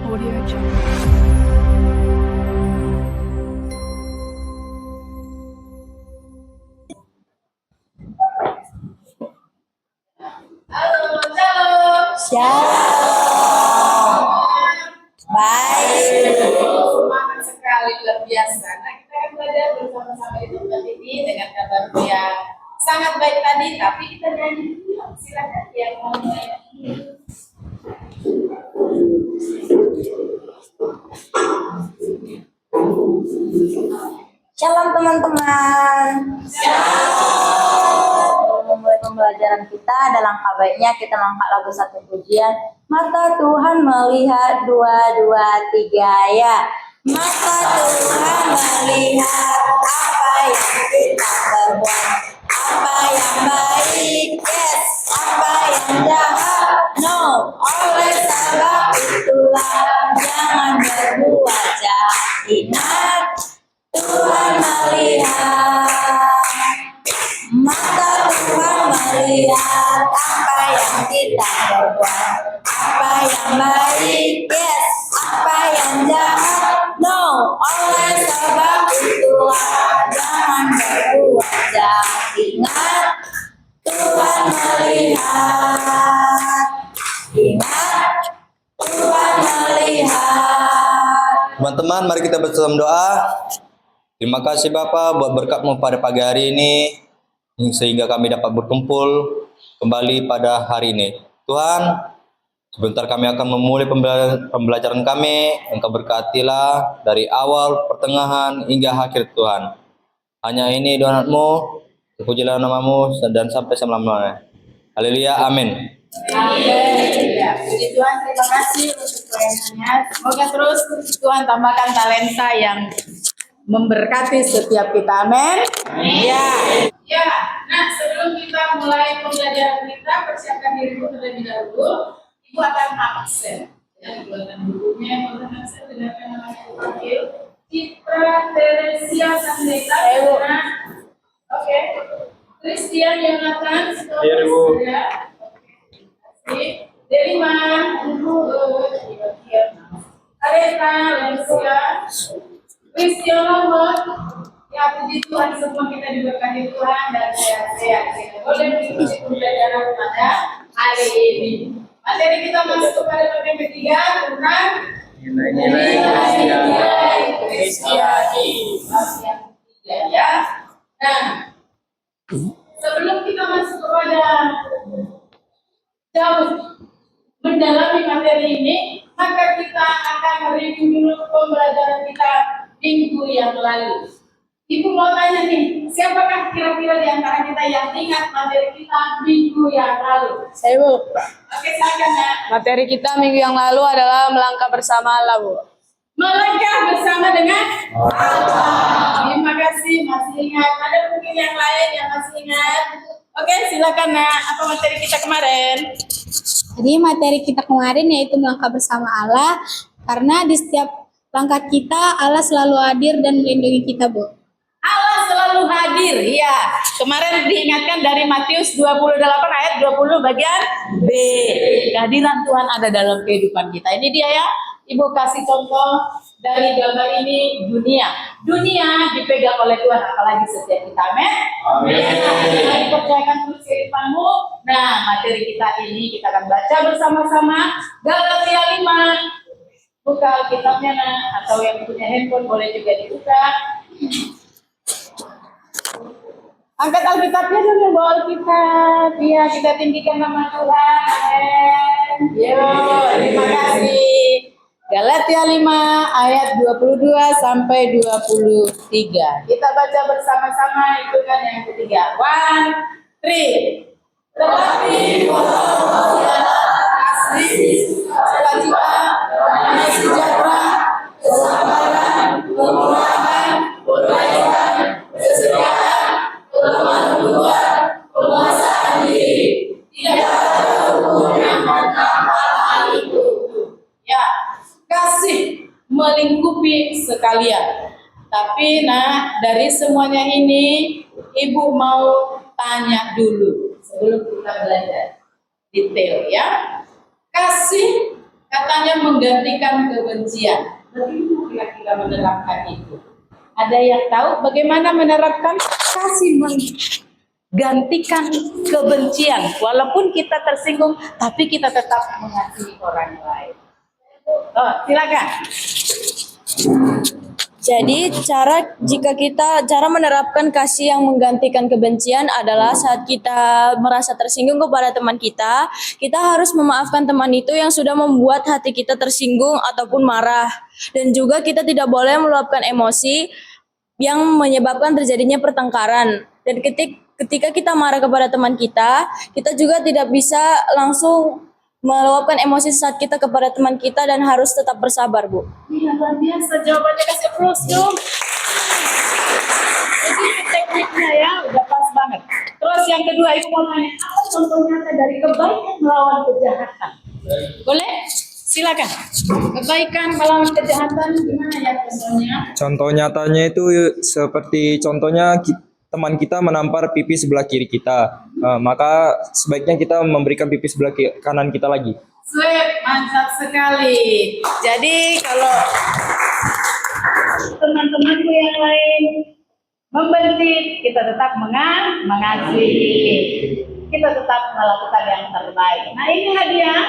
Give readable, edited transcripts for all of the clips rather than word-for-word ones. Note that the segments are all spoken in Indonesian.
Audio Jungle. Halo, shalom. Shalom. Baik. Semangat sekali, luar biasa. Nah, kita akan belajar bersama-sama itu ini dengan kabar yang sangat baik tadi, tapi kita nyanyi dulu. Silakan yang mau nyanyi. Shalom teman-teman. Memulai pembelajaran kita dalam kabarnya kita mengangkat lagu satu pujian. Mata Tuhan melihat 2, 2, 3 ya. Mata Tuhan melihat apa yang kita perbuat, apa yang baik, yes, apa yang jahat, no. Oleh sebab itulah jangan berbuat jahat. Ingat, Tuhan melihat, mata Tuhan melihat apa yang kita berbuat, apa yang baik, yes, apa yang jahat, no. Oleh sebab itulah jangan berbuat jahat. Ingat, Tuhan melihat, ingat, Tuhan melihat. Teman-teman, mari kita bersama doa. Terima kasih Bapa buat berkat-Mu pada pagi hari ini, sehingga kami dapat berkumpul kembali pada hari ini. Tuhan, sebentar kami akan memulai pembelajaran kami. Engkau berkatilah dari awal, pertengahan, hingga akhir Tuhan. Hanya ini doa-Mu, terpujilah nama-Mu, dan sampai selama-lamanya. Haleluya, amin. Amin. Ya, puji Tuhan, terima kasih untuk pelayanannya. Semoga terus Tuhan tambahkan talenta yang memberkati setiap kita. Amin. Ya. Ya. Nah, sebelum kita mulai pembelajaran kita, persiapkan dirimu terlebih dahulu. Ibu akan absen. Ya, ibu akan bukunya, ibu akan absen dengan nama yang dipanggil Citra Teresia Sandeta. Oke. Christian Yonatan. Iya, Ibu. Delima, Areta, Lesia, Cristiano Mohd, ya puji Tuhan semua kita diberkati Tuhan dan sehat-sehat. Boleh mengikuti pembelajaran pada hari ini. Materi kita masuk kepada bagian ketiga tentang nilai-nilai Kristiani. Bagian ketiga ya. Nah, sebelum kita masuk kepada jauh mendalami materi ini, maka kita akan review dulu pembelajaran kita minggu yang lalu. Ibu mau tanya nih, siapakah kira-kira di antara kita yang ingat materi kita minggu yang lalu? Saya Bu, Oke, silakan ya. materi kita minggu yang lalu adalah melangkah bersama Allah Bu. Melangkah bersama dengan Allah. Terima kasih, masih ingat. Ada mungkin yang lain yang masih ingat? Oke, silakan nak. Apa materi kita kemarin? Jadi materi kita kemarin yaitu melangkah bersama Allah, karena di setiap langkah kita Allah selalu hadir dan melindungi kita, Bu. Allah selalu hadir, ya. Kemarin diingatkan dari Matius 28 ayat 20 bagian B. Kehadiran Tuhan ada dalam kehidupan kita. Ini dia ya. Ibu kasih contoh dari gambar ini dunia. Dunia dipegang oleh Tuhan, apalagi setiap kita. Amin. Amin. Dipercayakan terus kehidupanmu. Nah, materi kita ini kita akan baca bersama-sama Galatia 5. Buka Alkitabnya nah, atau yang punya handphone boleh juga dibuka. Angkat Alkitabnya dulu, bawa Alkitab. Iya, kita tinggikan nama Tuhan. Amin. Yo, terima kasih. Galatia 5 ayat 22 sampai 23. Kita baca bersama-sama hitungan yang ketiga. 1, 3. Tetapi kasih, sukacita, damai sejahtera, kesabaran, kemurahan, kebaikan, kesetiaan, kelemah lembut, penguasaan diri. Tidak ada hukum yang menentang hal itu. Ya, kasih melingkupi sekalian. Tapi nah, dari semuanya ini Ibu mau tanya dulu sebelum kita belajar detail ya. Kasih Katanya menggantikan kebencian. Bagaimana kira-kira menerapkan itu? Ada yang tahu bagaimana menerapkan kasih menggantikan kebencian? Walaupun kita tersinggung, tapi kita tetap mengasihi orang lain. Oh, silakan. Jadi cara menerapkan kasih yang menggantikan kebencian adalah saat kita merasa tersinggung kepada teman kita harus memaafkan teman itu yang sudah membuat hati kita tersinggung ataupun marah. Dan juga kita tidak boleh meluapkan emosi yang menyebabkan terjadinya pertengkaran. Dan ketika kita marah kepada teman kita juga tidak bisa langsung meluapkan emosi saat kita kepada teman kita dan harus tetap bersabar, Bu. Iya, luar biasa jawabannya, kasih applause dong. Jadi tekniknya ya udah pas banget. Terus yang kedua, Ibu mau nanya, apa contoh nyata dari kebaikan melawan kejahatan? Boleh? Silakan. Kebaikan melawan kejahatan gimana ya contohnya? Contoh nyatanya itu seperti contohnya teman kita menampar pipi sebelah kiri kita. Maka sebaiknya kita memberikan pipi sebelah kanan kita lagi. Sweet, mantap sekali. Jadi kalau teman-temanku yang lain membenci, kita tetap mengasihi. Kita tetap melakukan yang terbaik. Nah, ini hadiah.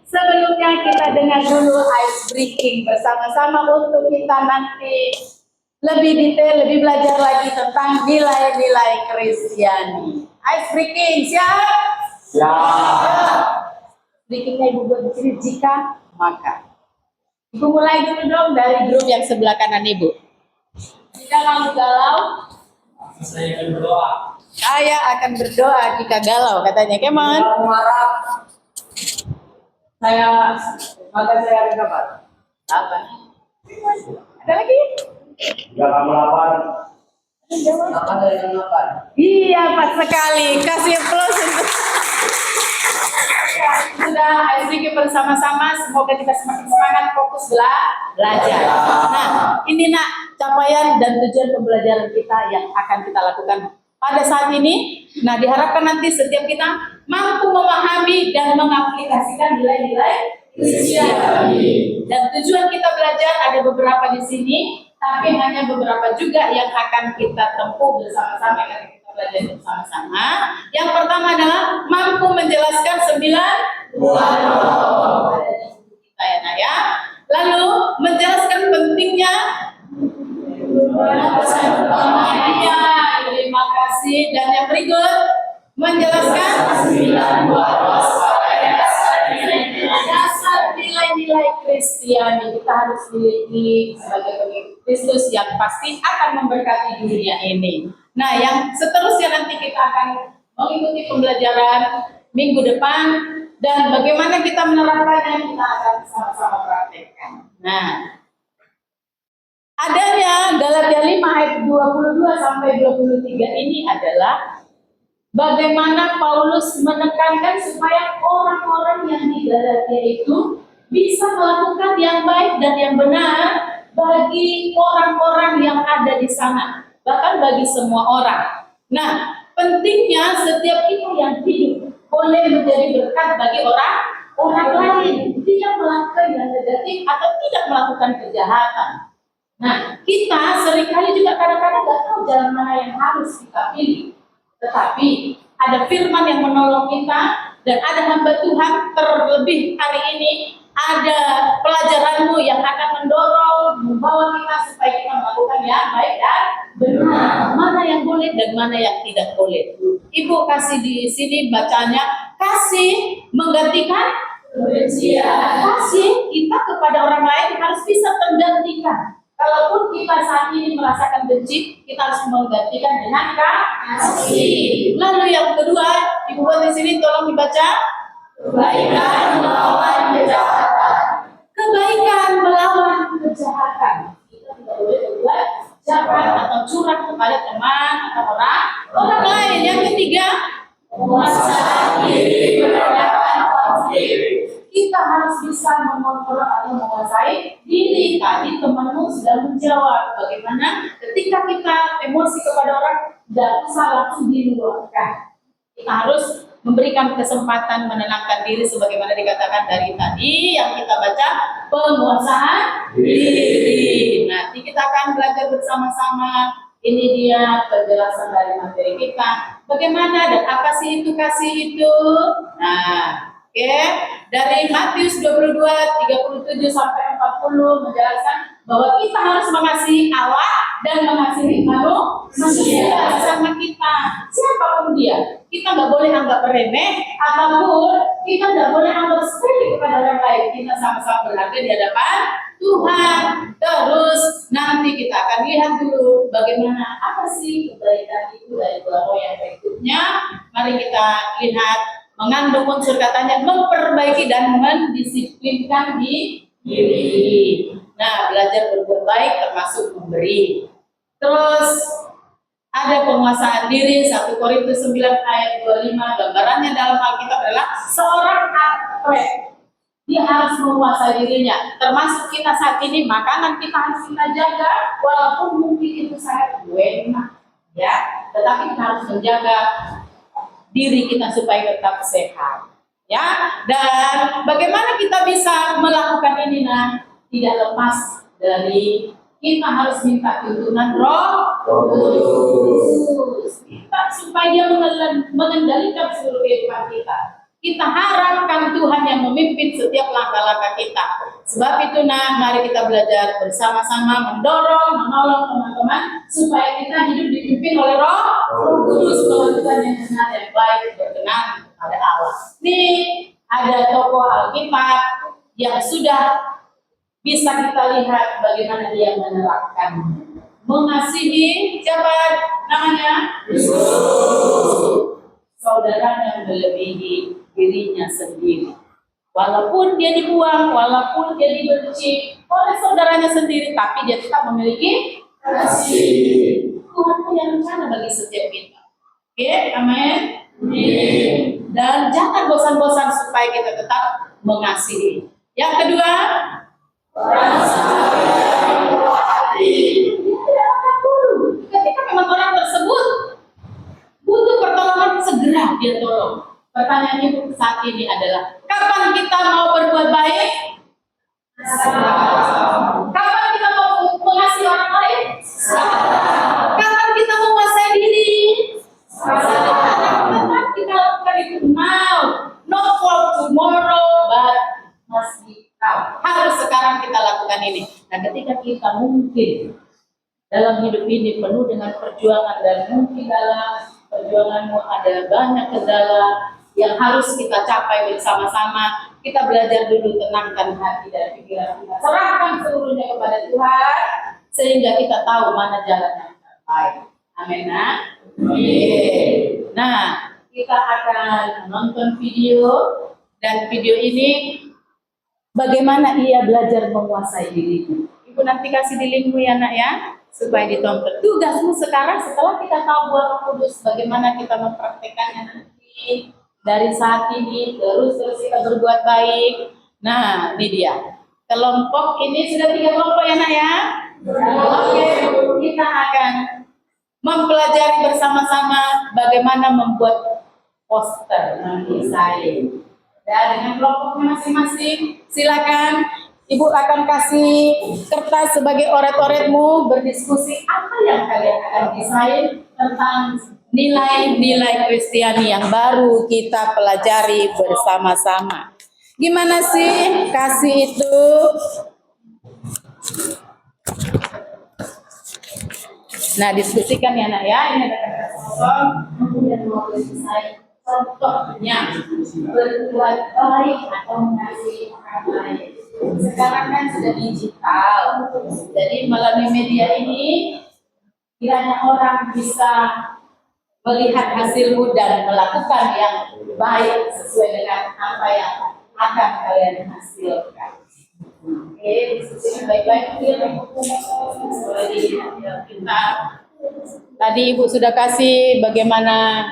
Sebelumnya kita dengar dulu ice breaking bersama-sama untuk kita nanti lebih detail, lebih belajar lagi tentang nilai-nilai Kristiani. Ice breaking, siap? Siap. Breakingnya Ibu buat di sini, jika maka. Ibu mulai dulu dong dari grup yang sebelah kanan Ibu. Jika kamu galau, saya akan berdoa. Saya akan berdoa jika galau, katanya. Keman. Maka saya akan dapat. Apa? Ada lagi? Jika kamu lapar, makan dari lapar. Iya, pas sekali. Kasih applause untuk sudah sedikit bersama-sama. Semoga kita semakin semangat, fokus belajar. Nah, ini nak capaian dan tujuan pembelajaran kita yang akan kita lakukan pada saat ini. Nah, diharapkan nanti setiap kita mampu memahami dan mengaplikasikan nilai-nilai Kristiani. Dan tujuan kita belajar ada beberapa di sini, tapi hanya beberapa juga yang akan kita tempuh bersama-sama, yang akan kita belajar bersama-sama. Yang pertama adalah mampu menjelaskan 9 buah roh. Kita ya. Lalu menjelaskan pentingnya iya, terima kasih. Dan yang berikut menjelaskan 9 buah roh dasar nilai-nilai Kristiani kita harus miliki sebagai pengikut Kristus yang pasti akan memberkati dunia ini. Nah, yang seterusnya nanti kita akan mengikuti pembelajaran minggu depan dan bagaimana kita menerapkannya kita akan sama-sama praktekkan. Nah, adanya Galatia 5 ayat 22 sampai 23 ini adalah bagaimana Paulus menekankan supaya orang-orang yang di Galatia itu bisa melakukan yang baik dan yang benar bagi orang-orang yang ada di sana, bahkan bagi semua orang. Nah, pentingnya setiap kita yang hidup boleh menjadi berkat bagi orang lain, tidak melakukan yang negatif atau tidak melakukan kejahatan. Nah, kita seringkali juga kadang-kadang nggak tahu jalan mana yang harus kita pilih. Tetapi ada firman yang menolong kita dan ada hamba Tuhan, terlebih hari ini ada pelajaranmu yang akan mendorong, membawa kita supaya kita melakukan yang baik dan benar. Mana yang boleh dan mana yang tidak boleh. Ibu kasih di sini bacanya, kasih menggantikan kebencian. Kasih kita kepada orang lain harus bisa tergantikan. Kalaupun kita saat ini merasakan benci, kita harus menggantikan dengan kasih. Lalu yang kedua, Ibu buat di sini tolong dibaca. Kebaikan melawan kejahatan. Kebaikan melawan kejahatan. Kita tidak boleh berbuat jahat atau curang kepada teman atau orang lain. Yang ketiga, menguasai diri menghadapan konflik. Kita harus bisa mengontrol atau menguasai diri. Tadi temanmu sudah menjawab bagaimana ketika kita emosi kepada orang, tidak usah langsung diluapkan. Kita harus memberikan kesempatan menenangkan diri sebagaimana dikatakan dari tadi yang kita baca, penguasaan diri. Nanti kita akan belajar bersama-sama. Ini dia penjelasan dari materi kita. Bagaimana dan apa sih itu kasih itu? Nah, oke. Dari Matius 22, 37 sampai 40 menjelaskan bahwa kita harus mengasihi Allah dan mengasihi manusia sama kita. Siapapun dia. Kita nggak boleh anggap remeh, ataupun kita nggak boleh anggap sepele kepada orang lain. Kita sama-sama berharga di hadapan Tuhan. Terus nanti kita akan lihat dulu bagaimana apa sih kebaikan itu dari dua roh yang berikutnya. Mari kita lihat mengandung unsur katanya memperbaiki dan mendisiplinkan diri. Nah, belajar berbuat baik termasuk memberi. Terus ada penguasaan diri 1 Korintus 9 ayat 25. Gambarannya dalam Alkitab adalah seorang atlet. Dia harus menguasai dirinya. Termasuk kita saat ini, makanan kita harus kita jaga, walaupun mungkin itu sangat enak, ya. Tetapi kita harus menjaga diri kita supaya tetap sehat, ya. Dan bagaimana kita bisa melakukan ini? Nah, tidak lepas dari kita harus minta tuntunan Roh Kudus. Kita supaya dia mengendalikan seluruh kehidupan kita. Kita harapkan Tuhan yang memimpin setiap langkah-langkah kita. Sebab itu mari kita belajar bersama-sama menolong teman-teman supaya kita hidup dipimpin oleh Roh Kudus, melakukan yang benar dan baik berkenan pada Allah. Ini ada tokoh Alkitab yang sudah bisa kita lihat bagaimana dia menerapkan mengasihi siapa namanya? Saudara yang melebihi dirinya sendiri. Walaupun dia dibuang, walaupun dia dibenci oleh saudaranya sendiri, tapi dia tetap memiliki kasih. Tuhan punya rencana bagi setiap kita. Oke, amin. Dan jangan bosan-bosan supaya kita tetap mengasihi. Yang kedua, ketika memang orang tersebut butuh pertolongan, segera dia tolong. Pertanyaan ibu saat ini adalah, kapan kita mau berbuat baik? Kapan kita mau mengasihi orang lain? Kapan kita menguasai diri? Kapan kita lakukan itu now? Not for tomorrow, but must be now. Harus sekarang kita lakukan ini. Nah, ketika kita mungkin dalam hidup ini penuh dengan perjuangan dan mungkin dalam perjuanganmu ada banyak kendala yang harus kita capai bersama-sama. Kita belajar dulu tenangkan hati dan pikiran kita. Serahkan seluruhnya kepada Tuhan sehingga kita tahu mana jalan yang terbaik. Amin. Nah, kita akan menonton video dan video ini bagaimana ia belajar menguasai dirinya. Ibu nanti kasih di linkmu ya nak ya, supaya ditonton. Tugasmu sekarang setelah kita tahu buah Roh Kudus, bagaimana kita mempraktekannya nanti. Dari saat ini terus kita berbuat baik. Nah, ini dia. Kelompok ini sudah 3 kelompok ya nak ya. Oke, kita akan mempelajari bersama-sama bagaimana membuat poster desain. Ya, dengan kelompoknya masing-masing. Silakan, Ibu akan kasih kertas sebagai oret-oretmu berdiskusi apa yang kalian akan desain tentang nilai-nilai Kristiani yang baru kita pelajari bersama-sama. Gimana sih kasih itu? Nah, diskusikan ya nak ya. Ini ada kertas kosong, kemudian mau desain contohnya berbuat baik atau mengasihi orang lain. Sekarang kan sudah digital, jadi melalui media ini kiranya orang bisa melihat hasilmu dan melakukan yang baik sesuai dengan apa yang akan kalian hasilkan. Oke, diskusi baik-baik kita. Tadi Ibu sudah kasih bagaimana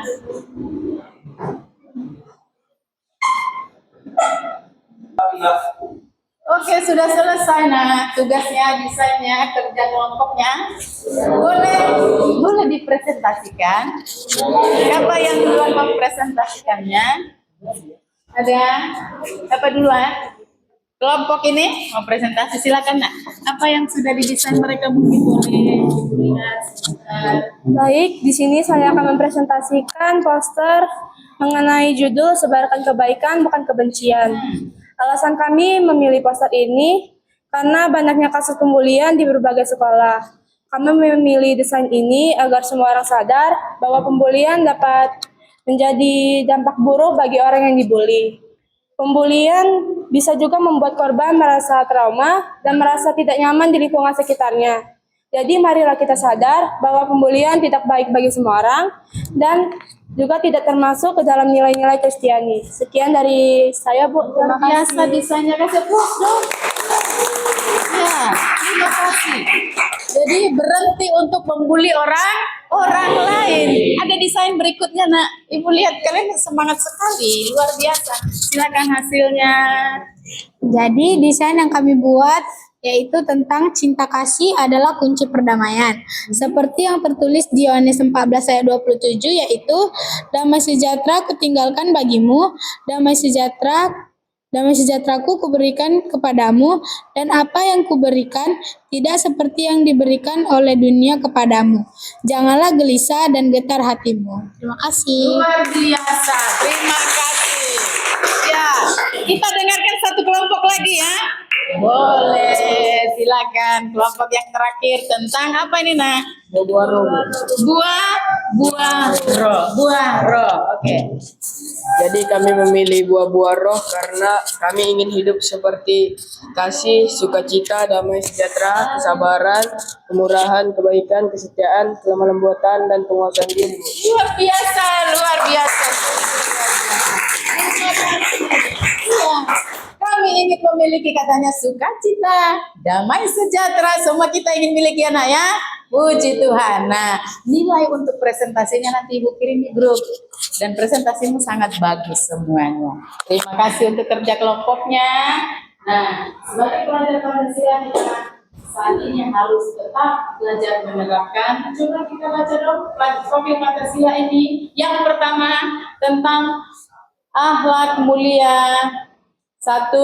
Oke, sudah selesai. Nah, tugasnya, desainnya, kerja kelompoknya. Boleh dipresentasikan. Siapa yang duluan mempresentasikannya? Ada? Siapa duluan? Kelompok ini mau presentasi, silakan nak. Apa yang sudah didesain mereka mungkin boleh lihat. Baik, di sini saya akan mempresentasikan poster mengenai judul Sebarkan Kebaikan Bukan Kebencian. Alasan kami memilih poster ini karena banyaknya kasus pembulian di berbagai sekolah. Kami memilih desain ini agar semua orang sadar bahwa pembulian dapat menjadi dampak buruk bagi orang yang dibully. Pembulian bisa juga membuat korban merasa trauma dan merasa tidak nyaman di lingkungan sekitarnya. Jadi marilah kita sadar bahwa pembulian tidak baik bagi semua orang dan juga tidak termasuk ke dalam nilai-nilai Kristiani. Sekian dari saya, Bu. Terima Biasa kasih. desainnya kasih puas dong. Ya, terima kasih. Jadi berhenti untuk membuli orang lain. Ada desain berikutnya, nak. Ibu lihat, kalian semangat sekali, luar biasa. Silakan hasilnya. Jadi desain yang kami buat yaitu tentang cinta kasih adalah kunci perdamaian. Seperti yang tertulis di Yohanes 14 ayat 27 yaitu damai sejahtera kutinggalkan bagimu, damai sejahteraku kuberikan kepadamu, dan apa yang kuberikan tidak seperti yang diberikan oleh dunia kepadamu. Janganlah gelisah dan getar hatimu. Terima kasih. Luar biasa, terima kasih. Ya, kita dengarkan satu kelompok lagi ya. Boleh, silakan. Kelompok yang terakhir tentang apa ini, nak? Buah roh. Oke. Jadi kami memilih buah-buah roh karena kami ingin hidup seperti kasih, sukacita, damai sejahtera, kesabaran, kemurahan, kebaikan, kesetiaan, kelemah lembutan, dan penguasaan diri. Luar biasa. Ya, kami ingin memiliki katanya sukacita, damai sejahtera, semua kita ingin miliki anak ya. Puji Tuhan. Nah, nilai untuk presentasinya nanti Ibu kirim di grup. Dan presentasimu sangat bagus semuanya. Terima kasih untuk kerja kelompoknya. Nah, sebagai pelajar Pancasila kita saat ini harus tetap belajar menerapkan. Coba kita baca dong profil Pancasila ini. Yang pertama tentang akhlak mulia. 1,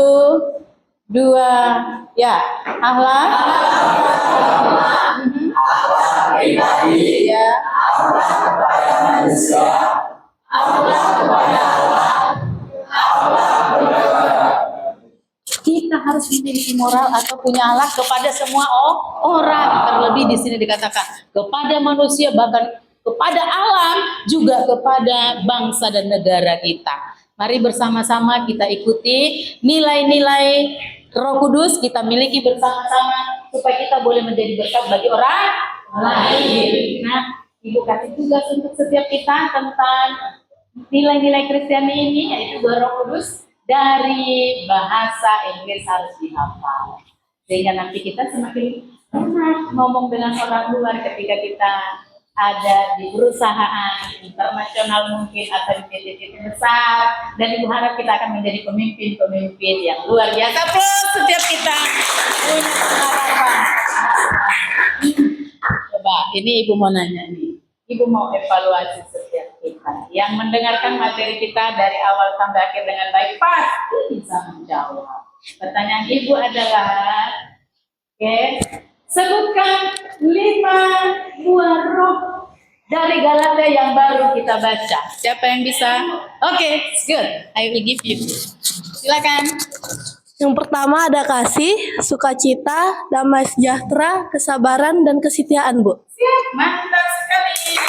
2, ya, akhlak pribadi, ya, kita harus memiliki moral atau punya akhlak kepada semua orang. Terlebih di sini dikatakan kepada manusia, bahkan kepada alam, juga kepada bangsa dan negara kita. Mari bersama-sama kita ikuti nilai-nilai Roh Kudus, kita miliki bersama-sama supaya kita boleh menjadi berkat bagi orang lain. Nah, Ibu kasih tugas untuk setiap kita tentang nilai-nilai Kristiani ini, yaitu Roh Kudus, dari bahasa Inggris harus dihafal. Sehingga nanti kita semakin enak ngomong dengan orang luar ketika kita ada di perusahaan internasional mungkin atau di PT-PT besar, dan Ibu harap kita akan menjadi pemimpin-pemimpin yang luar biasa. Plus setiap kita punya harapan. Coba, ini Ibu mau nanya nih. Ibu mau evaluasi setiap kita yang mendengarkan materi kita dari awal sampai akhir dengan baik, pasti bisa menjawab. Pertanyaan Ibu adalah, oke, sebutkan 5 buah roh dari Galatia yang baru kita baca. Siapa yang bisa? Oke, good. I will give you. Silakan. Yang pertama ada kasih, sukacita, damai sejahtera, kesabaran, dan kesetiaan, Bu. Siap, mantap sekali. Iya.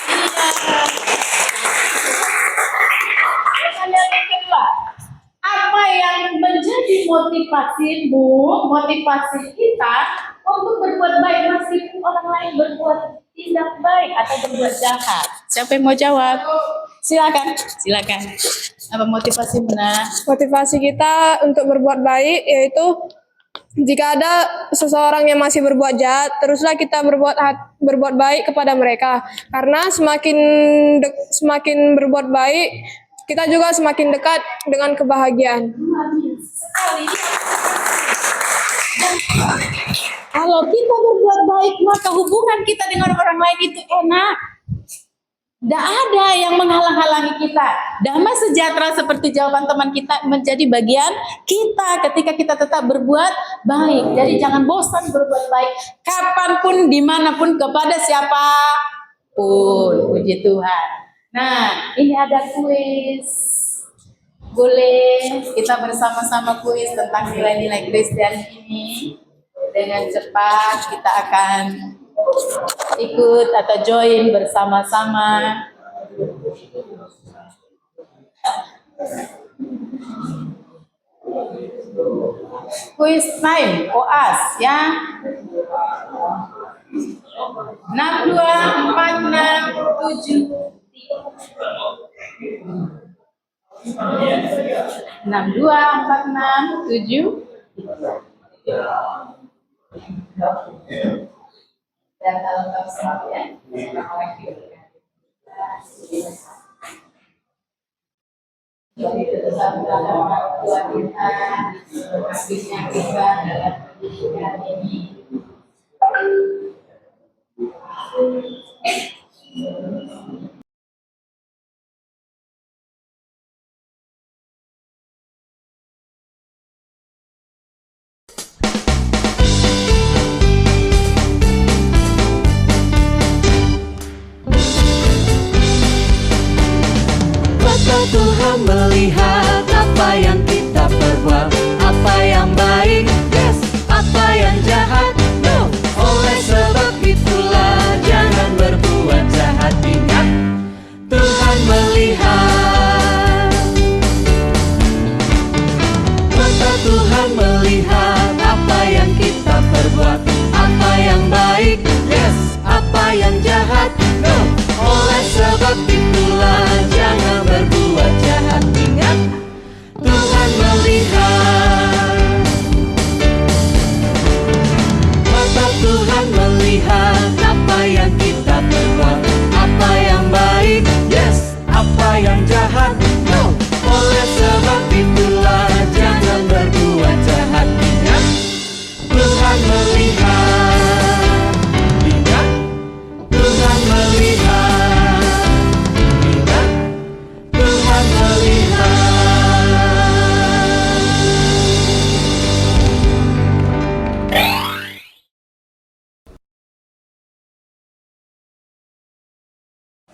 Pertanyaan yang kedua, apa yang menjadi motivasimu, motivasi kita untuk berbuat baik meskipun orang lain berbuat tidak baik atau berbuat jahat? Siapa yang mau jawab? Silakan. Apa motivasi benar? Motivasi kita untuk berbuat baik yaitu jika ada seseorang yang masih berbuat jahat, teruslah kita berbuat baik kepada mereka. Karena semakin berbuat baik, kita juga semakin dekat dengan kebahagiaan. Sekali. Kalau kita berbuat baik, maka hubungan kita dengan orang lain itu enak. Tidak ada yang menghalang-halangi kita. Damai sejahtera seperti jawaban teman kita menjadi bagian kita ketika kita tetap berbuat baik. Jadi jangan bosan berbuat baik. Kapanpun, dimanapun, kepada siapapun. Puji Tuhan. Nah, ini ada kuis. Boleh kita bersama-sama kuis tentang nilai-nilai Kristen ini. Dengan cepat kita akan ikut atau join bersama-sama. Quiz time, koas ya. 6, 2, 4, 6, 7. 6, 2, 4, 6, 7. Dan kalau tahu semua ya, jadi tetap dalam Tuhan kita, habisnya kita dalam pendidikan ini. Tuhan melihat apa yang kita perbuat, apa yang baik, yes, apa yang jahat, no. Oleh sebab itulah jangan berbuat jahat. Ingat, Tuhan melihat. Mata Tuhan melihat apa yang kita perbuat, apa yang baik, yes, apa yang jahat, no. Oleh sebab itulah jangan berbuat jahat. Ingat, Tuhan melihat. Mata Tuhan melihat apa yang kita perbuat, apa yang baik, yes, apa yang jahat, no. Oleh sebab itulah jangan berbuat jahat. Ingat, Tuhan melihat. Ingat, Tuhan melihat.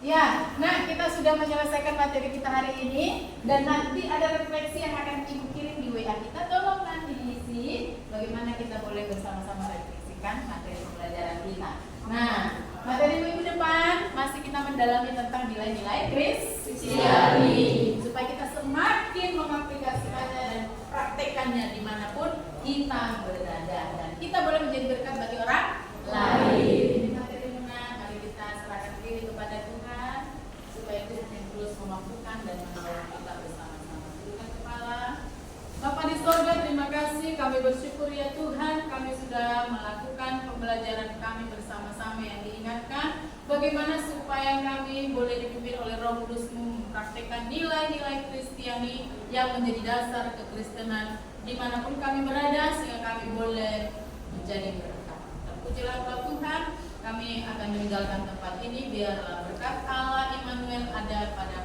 Ya, nah kita sudah menyelesaikan materi kita hari ini dan nanti ada refleksi yang akan Ibu kirim di WA kita. Tolong nanti diisi bagaimana kita boleh bersama-sama refleksikan materi pembelajaran kita. Nah, materi minggu depan masih kita mendalami tentang nilai-nilai Kristiani supaya kita semakin mengaplikasikannya dan praktekannya dimanapun kita berada dan kita boleh menjadi berkat bagi orang lain. Ini materi menang, mari kita serahkan diri kepada Tuhan supaya Tuhan yang terus memampukan dan menolong kita bersama-sama. Tundukkan kepala. Bapa di sorga, terima kasih, kami bersyukur ya Tuhan, kami sudah melakukan pembelajaran kami bersama-sama yang diingatkan bagaimana supaya kami boleh dipimpin oleh Roh Kudus-Mu mempraktikkan nilai-nilai Kristiani yang menjadi dasar kekristenan dimanapun kami berada sehingga kami boleh menjadi berkat. Terpujilah Engkau Tuhan, kami akan meninggalkan tempat ini biarlah berkat Allah Immanuel ada pada